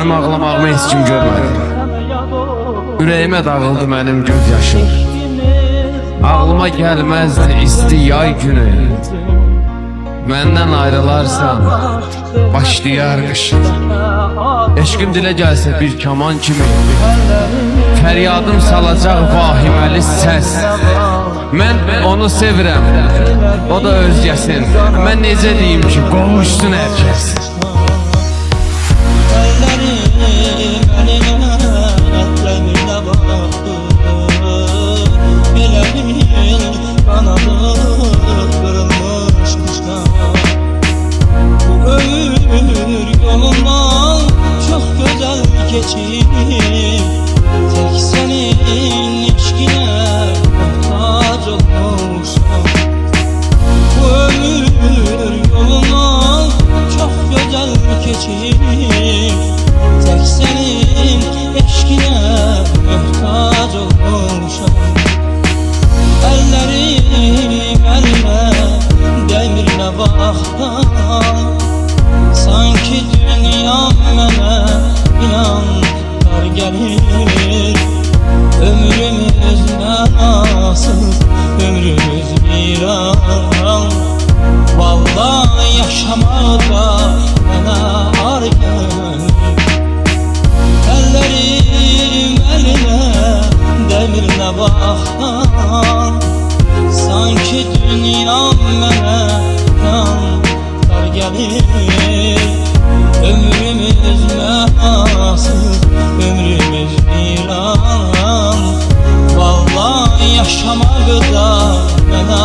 benim ağlamağımı heç kim görmədi. Ürəyimə dağıldı mənim göz yaşım. Ağlıma gəlməzdi isti yay günü. Məndən ayrılarsan başlayar qışın. Eşqim dilə gəlsə bir kaman kimi, fəryadım salacaq vahiməli səs. Mən onu sevirəm, o da özgəsin. Mən necə deyim ki, qovuşsun hər kəs. Yolundan çok güzel geçip tek senin eşkine muhtaç olmuşum. Bu ömür yolundan çok güzel geçip tek senin eşkine muhtaç olmuşum. Ellerim elime demirine baktan, sanki dünyam mənə inan dar gəlir. Ömrümüz mənasız, ömrümüz viran. Vallahi yaşamaqda mənə ar gəlir. Əllərim əlinə dəmirinə baxan, sanki dünyam mənə inan dar gəlir. Ömrümüz mənasız, ömrümüz viran. Vallahi yaşamaqda mənə